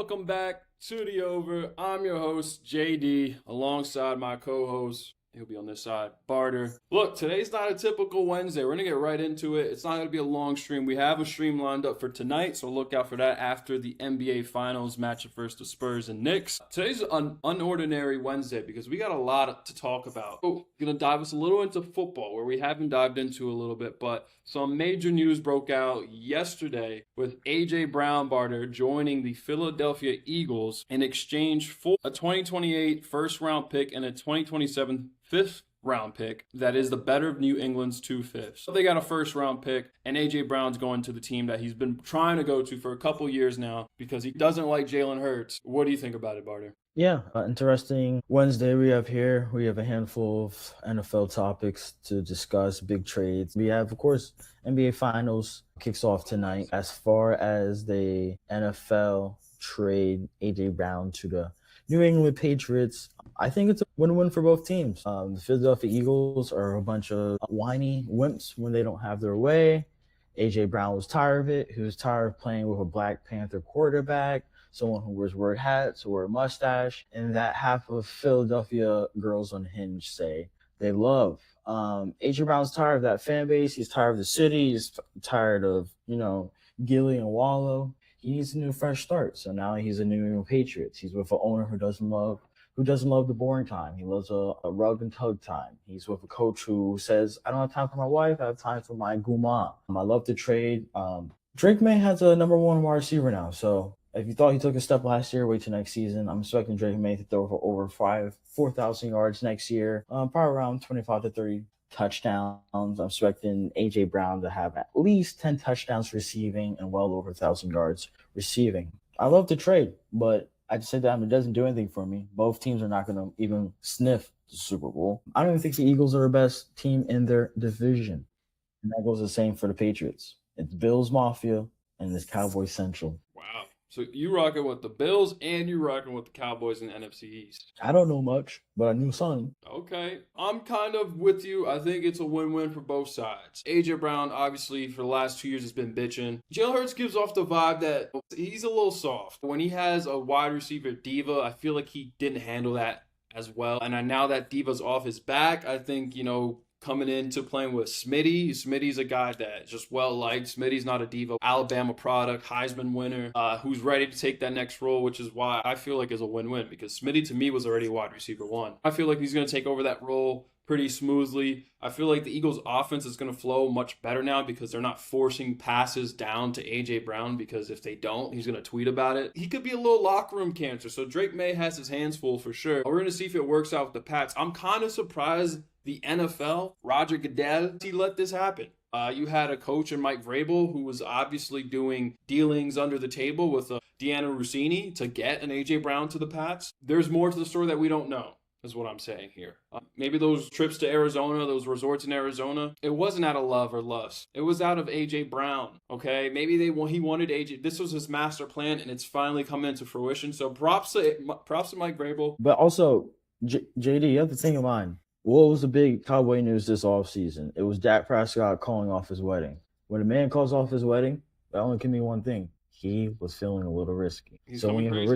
Welcome back to The Over. I'm your host, JD, alongside my co-host. He'll be on this side, Barter. Look, today's not a typical Wednesday. We're going to get right into it. It's not going to be a long stream. We have a stream lined up for tonight, so look out for that after the NBA Finals matchup versus the Spurs and Knicks. Today's an unordinary Wednesday because we got a lot to talk about. We're going to dive us a little into football, where we haven't dived into a little bit, but some major news broke out yesterday with A.J. Brown, Barter, joining the Philadelphia Eagles in exchange for a 2028 first-round pick and a 2027 fifth-round pick that is the better of New England's 2/5. So they got a first-round pick, and A.J. Brown's going to the team that he's been trying to go to for a couple years now because he doesn't like Jalen Hurts. What do you think about it, Barter? Yeah, interesting Wednesday we have here. We have a handful of NFL topics to discuss, big trades. We have, of course, NBA Finals kicks off tonight. As far as the NFL trade A.J. Brown to the New England Patriots, I think it's a win-win for both teams. The Philadelphia Eagles are a bunch of whiny wimps when they don't have their way. A.J. Brown was tired of it. He was tired of playing with a Black Panther quarterback, someone who wears weird hats or a mustache, and that half of Philadelphia girls on Hinge say they love. A.J. Brown's tired of that fan base. He's tired of the city. He's tired of, Gilly and Wallow. He needs a new fresh start. So now he's a New England Patriots. He's with an owner who doesn't love the boring time. He loves a rug and tug time. He's with a coach who says, I don't have time for my wife. I have time for my guma. I love to trade. Drake May has a number one wide receiver now. So if you thought he took a step last year, wait till next season. I'm expecting Drake May to throw for over 4,000 yards next year, probably around 25 to 30 touchdowns. I'm expecting A.J. Brown to have at least 10 touchdowns receiving and well over 1,000 yards receiving. I love to trade, but I just said that it doesn't do anything for me. Both teams are not going to even sniff the Super Bowl. I don't even think the Eagles are the best team in their division. And that goes the same for the Patriots. It's Bills Mafia and it's Cowboys Central. Wow. So you rocking with the Bills and you rocking with the Cowboys in the NFC East. I don't know much, but I knew something. Okay. I'm kind of with you. I think it's a win-win for both sides. A.J. Brown, obviously, for the last 2 years has been bitching. Jalen Hurts gives off the vibe that he's a little soft. When he has a wide receiver diva, I feel like he didn't handle that as well. And now that diva's off his back, I think, coming into playing with Smitty. Smitty's a guy that just well-liked. Smitty's not a diva. Alabama product, Heisman winner, who's ready to take that next role, which is why I feel like it's a win-win because Smitty, to me, was already a wide receiver one. I feel like he's going to take over that role pretty smoothly. I feel like the Eagles' offense is going to flow much better now because they're not forcing passes down to A.J. Brown because if they don't, he's going to tweet about it. He could be a little locker room cancer, so Drake May has his hands full for sure. We're going to see if it works out with the Pats. I'm kind of surprised the NFL, Roger Goodell, he let this happen. You had a coach in Mike Vrabel who was obviously doing dealings under the table with Deanna Rossini to get an A.J. Brown to the Pats. There's more to the story that we don't know, is what I'm saying here. Maybe those trips to Arizona, those resorts in Arizona, it wasn't out of love or lust. It was out of A.J. Brown, okay? Maybe he wanted A.J. This was his master plan, and it's finally come into fruition. So props to Mike Vrabel. But also, JD, you have to think of mine. What was the big Cowboy news this offseason? It was Dak Prescott calling off his wedding. When a man calls off his wedding, that only can mean one thing. He was feeling a little risky. So when you have a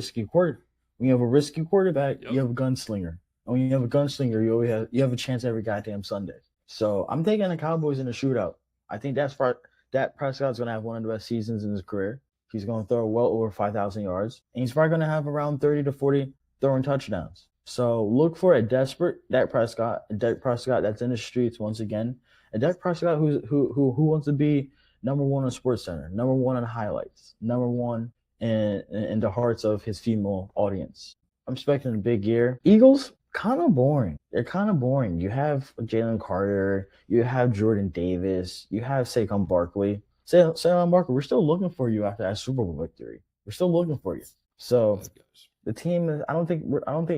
risky quarterback, yep, you have a gunslinger. And when you have a gunslinger, you have a chance every goddamn Sunday. So I'm taking the Cowboys in a shootout. I think Dak Prescott's going to have one of the best seasons in his career. He's going to throw well over 5,000 yards. And he's probably going to have around 30 to 40 throwing touchdowns. So look for a desperate Dak Prescott that's in the streets once again. A Dak Prescott who wants to be number one on SportsCenter, number one on highlights, number one in the hearts of his female audience. I'm expecting a big year. Eagles, kind of boring. They're kind of boring. You have Jalen Carter, you have Jordan Davis, you have Saquon Barkley. Saquon Barkley, we're still looking for you after that Super Bowl victory. We're still looking for you. So the team is, I don't think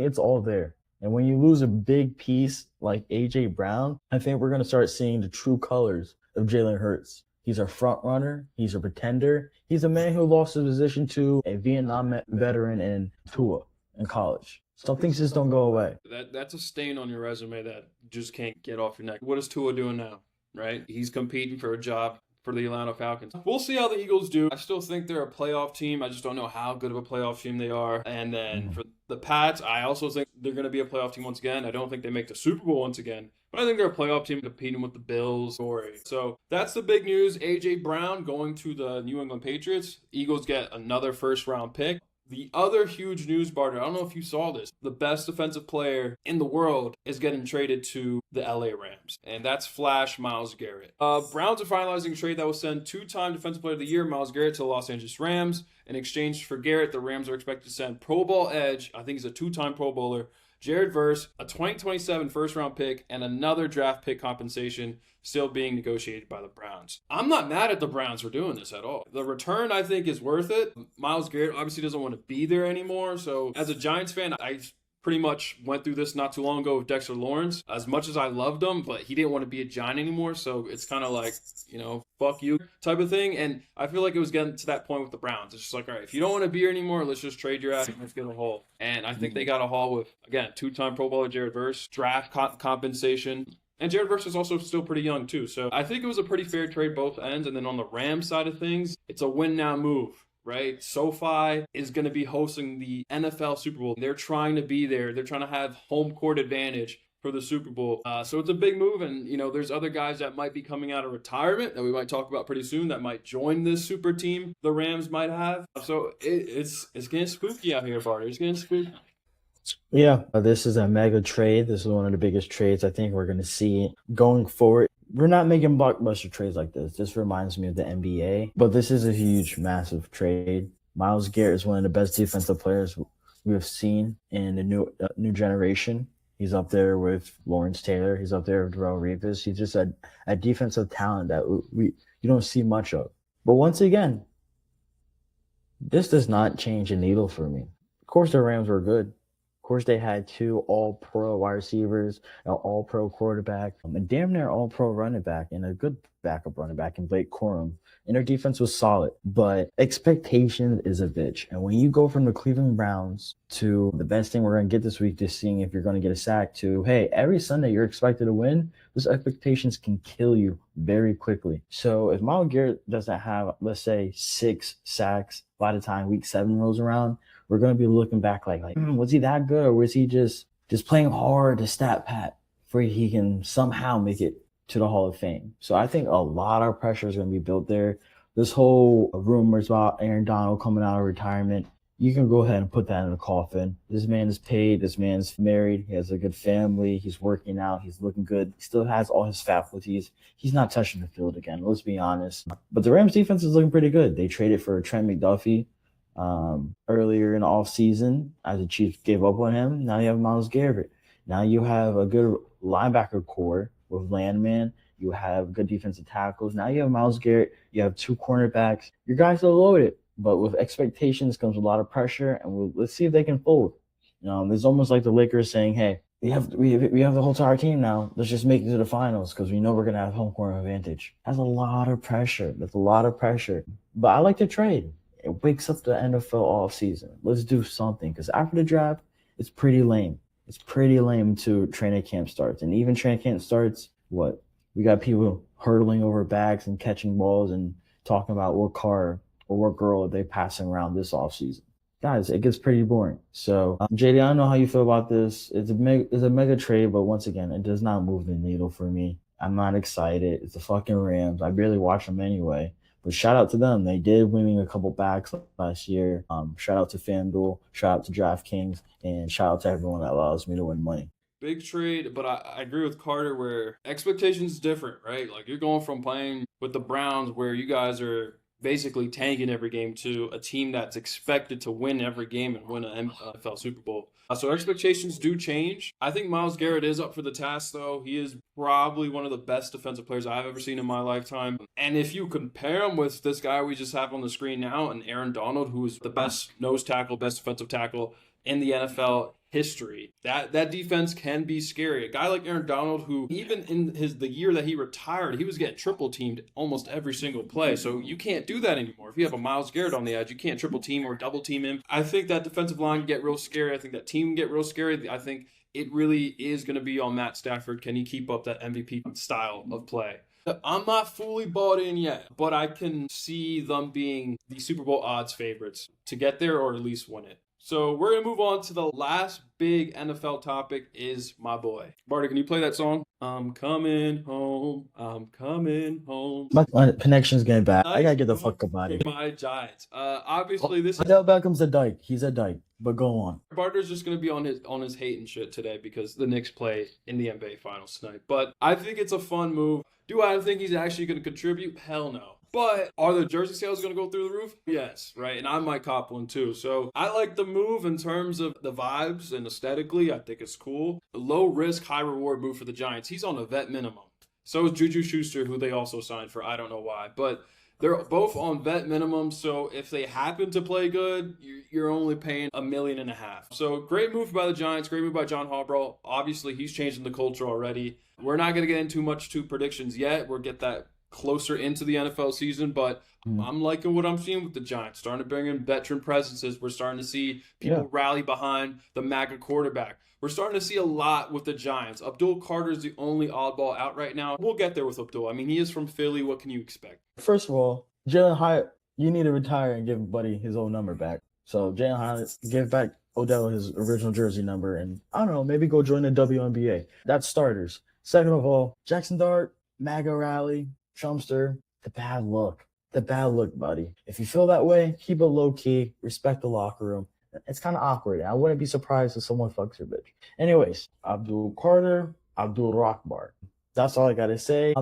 it's all there. And when you lose a big piece like A.J. Brown, I think we're going to start seeing the true colors of Jalen Hurts. He's a front runner. He's a pretender. He's a man who lost his position to a Vietnam veteran in Tua in college. Some things just don't go away. That's a stain on your resume that just can't get off your neck. What is Tua doing now, right? He's competing for a job for the Atlanta Falcons. We'll see how the Eagles do. I still think they're a playoff team. I just don't know how good of a playoff team they are. And then for the Pats, I also think they're going to be a playoff team once again. I don't think they make the Super Bowl once again, but I think they're a playoff team competing with the Bills. So that's the big news. A.J. Brown going to the New England Patriots. Eagles get another first-round pick. The other huge news, Barter, I don't know if you saw this, the best defensive player in the world is getting traded to the LA Rams, and that's Flash Myles Garrett. Browns are finalizing a trade that will send two-time Defensive Player of the Year Myles Garrett to the Los Angeles Rams. In exchange for Garrett, the Rams are expected to send Pro Bowl edge, I think he's a two-time Pro Bowler, Jared Verse, a 2027 first-round pick, and another draft pick compensation still being negotiated by the Browns. I'm not mad at the Browns for doing this at all. The return, I think, is worth it. Myles Garrett obviously doesn't want to be there anymore, so as a Giants fan, I pretty much went through this not too long ago with Dexter Lawrence. As much as I loved him, but he didn't want to be a Giant anymore, so it's kind of like, fuck you type of thing. And I feel like it was getting to that point with the Browns. It's just like, all right, if you don't want to be here anymore, let's just trade your ass and let's get a haul. And I think they got a haul with, again, two-time Pro Bowler Jared Verse, draft compensation. And Jared Verse is also still pretty young, too. So I think it was a pretty fair trade both ends. And then on the Rams side of things, it's a win-now move, right? SoFi is going to be hosting the NFL Super Bowl. They're trying to be there. They're trying to have home court advantage for the Super Bowl. So it's a big move. And, there's other guys that might be coming out of retirement that we might talk about pretty soon that might join this super team the Rams might have. So it's getting spooky out here, Barty. It's getting spooky. Yeah, this is a mega trade. This is one of the biggest trades I think we're going to see going forward. We're not making blockbuster trades like this. This reminds me of the NBA, but this is a huge, massive trade. Myles Garrett is one of the best defensive players we have seen in the new generation. He's up there with Lawrence Taylor. He's up there with Darrelle Revis. He's just a defensive talent that you don't see much of. But once again, this does not change the needle for me. Of course, the Rams were good. Of course, they had two all-pro wide receivers, an all-pro quarterback, a damn near all-pro running back, and a good backup running back in Blake Corum. And their defense was solid, but expectation is a bitch. And when you go from the Cleveland Browns to the best thing we're going to get this week, just seeing if you're going to get a sack, to, hey, every Sunday you're expected to win, those expectations can kill you very quickly. So if Myles Garrett doesn't have, let's say, 6 sacks by the time week 7 rolls around, we're going to be looking back like was he that good, or was he just playing hard to stat pat for he can somehow make it to the Hall of Fame? So I think a lot of pressure is going to be built there. This whole rumors about Aaron Donald coming out of retirement, you can go ahead and put that in the coffin. This man is paid. This man's married. He has a good family. He's working out. He's looking good. He still has all his faculties. He's not touching the field again. Let's be honest. But the Rams defense is looking pretty good. They traded for Trent McDuffie earlier in the offseason as the Chiefs gave up on him. Now you have Myles Garrett. Now you have a good linebacker core with Landman. You have good defensive tackles. Now you have Myles Garrett. You have 2 cornerbacks. Your guys are loaded, but with expectations comes a lot of pressure, and let's see if they can fold. It's almost like the Lakers saying, "Hey, we have the whole entire team now. Let's just make it to the finals because we know we're gonna have home court advantage." That's a lot of pressure. But I like the trade. It wakes up the NFL offseason. Let's do something, because after the draft, it's pretty lame. It's pretty lame until training camp starts. And even training camp starts, we got people hurdling over bags and catching balls and talking about what car or what girl are they passing around this offseason. Guys, it gets pretty boring. So, JD, I don't know how you feel about this. It's a mega trade, but once again, it does not move the needle for me. I'm not excited. It's the fucking Rams. I barely watch them anyway. But shout out to them. They did win me a couple backs last year. Shout out to FanDuel. Shout out to DraftKings. And shout out to everyone that allows me to win money. Big trade, but I agree with Carter where expectations is different, right? Like you're going from playing with the Browns where you guys are basically tanking every game to a team that's expected to win every game and win an NFL Super Bowl. So expectations do change. I think Myles Garrett is up for the task, though. He is probably one of the best defensive players I've ever seen in my lifetime. And if you compare him with this guy we just have on the screen now, and Aaron Donald, who is the best nose tackle, best defensive tackle in the NFL history, that defense can be scary. A guy like Aaron Donald, who even in the year that he retired, he was getting triple teamed almost every single play. So you can't do that anymore. If you have a Myles Garrett on the edge, you can't triple team or double team him. I think that defensive line can get real scary. I think that team can get real scary. I think it really is going to be on Matt Stafford. Can he keep up that MVP style of play? I'm not fully bought in yet, but I can see them being the Super Bowl odds favorites to get there or at least win it. So we're going to move on to the last big NFL topic is my boy. Barty, can you play that song? I'm coming home. I'm coming home. My connection's getting bad. I gotta get the fuck up out of here. My Giants. Obviously, this is... Odell Beckham's a dyke. He's a dyke. But go on. Barter's just going to be on his hate and shit today because the Knicks play in the NBA Finals tonight. But I think it's a fun move. Do I think he's actually going to contribute? Hell no. But are the jersey sales going to go through the roof? Yes, right? And I might cop one too. So I like the move in terms of the vibes and aesthetically. I think it's cool. A low risk, high reward move for the Giants. He's on a vet minimum. So is Juju Schuster, who they also signed for. I don't know why. But they're both on vet minimum. So if they happen to play good, you're only paying $1.5 million. So great move by the Giants. Great move by John Harbaugh. Obviously, he's changing the culture already. We're not going to get into much to predictions yet. We'll get that closer into the NFL season, but I'm liking what I'm seeing with the Giants. Starting to bring in veteran presences. We're starting to see people rally behind the MAGA quarterback. We're starting to see a lot with the Giants. Abdul Carter is the only oddball out right now. We'll get there with Abdul. I mean, he is from Philly. What can you expect? First of all, Jalen Hyatt, you need to retire and give Buddy his old number back. So Jalen Hyatt, give back Odell his original jersey number and, I don't know, maybe go join the WNBA. That's starters. Second of all, Jackson Dart, MAGA rally, Trumpster, the bad look. The bad look, buddy. If you feel that way, keep it low-key, respect the locker room. It's kind of awkward. I wouldn't be surprised if someone fucks your bitch. Anyways, Abdul Carter, Abdul Rockbar. That's all I got to say.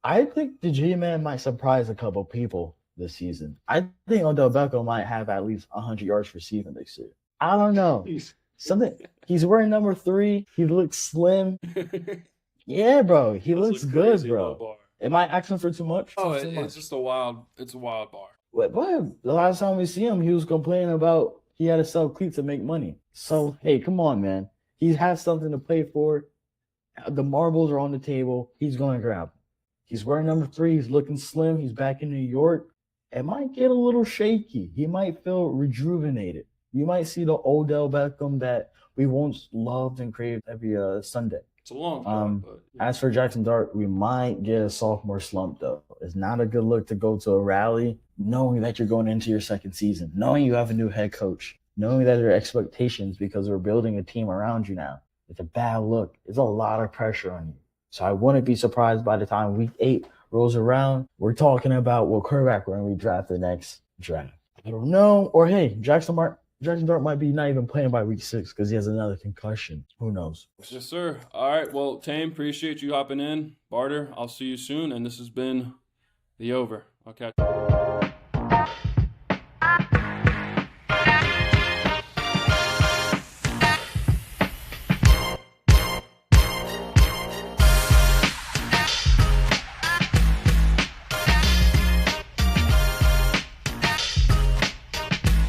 I think the G-Man might surprise a couple people this season. I think Odell Beckham might have at least 100 yards receiving this year. I don't know. He's wearing number 3. He looks slim. Yeah, bro. He looks good, bro. Am I asking for too much? Oh, it's just a wild bar. But the last time we see him, he was complaining about he had to sell cleats to make money. So, hey, come on, man. He has something to play for. The marbles are on the table. He's going to grab them. He's wearing number 3. He's looking slim. He's back in New York. It might get a little shaky. He might feel rejuvenated. You might see the Odell Beckham that we once loved and craved every Sunday. It's a long time, but as for Jackson Dart, we might get a sophomore slump, though. It's not a good look to go to a rally knowing that you're going into your second season, knowing you have a new head coach, knowing that there are expectations because we're building a team around you now. It's a bad look. It's a lot of pressure on you. So I wouldn't be surprised by the time week 8 rolls around, we're talking about what quarterback we're going to draft the next draft. I don't know. Or, hey, Jackson Dart might be not even playing by week 6 because he has another concussion. Who knows? Yes, sir. All right. Well, Tame, appreciate you hopping in. Barter, I'll see you soon. And this has been The Over. Okay.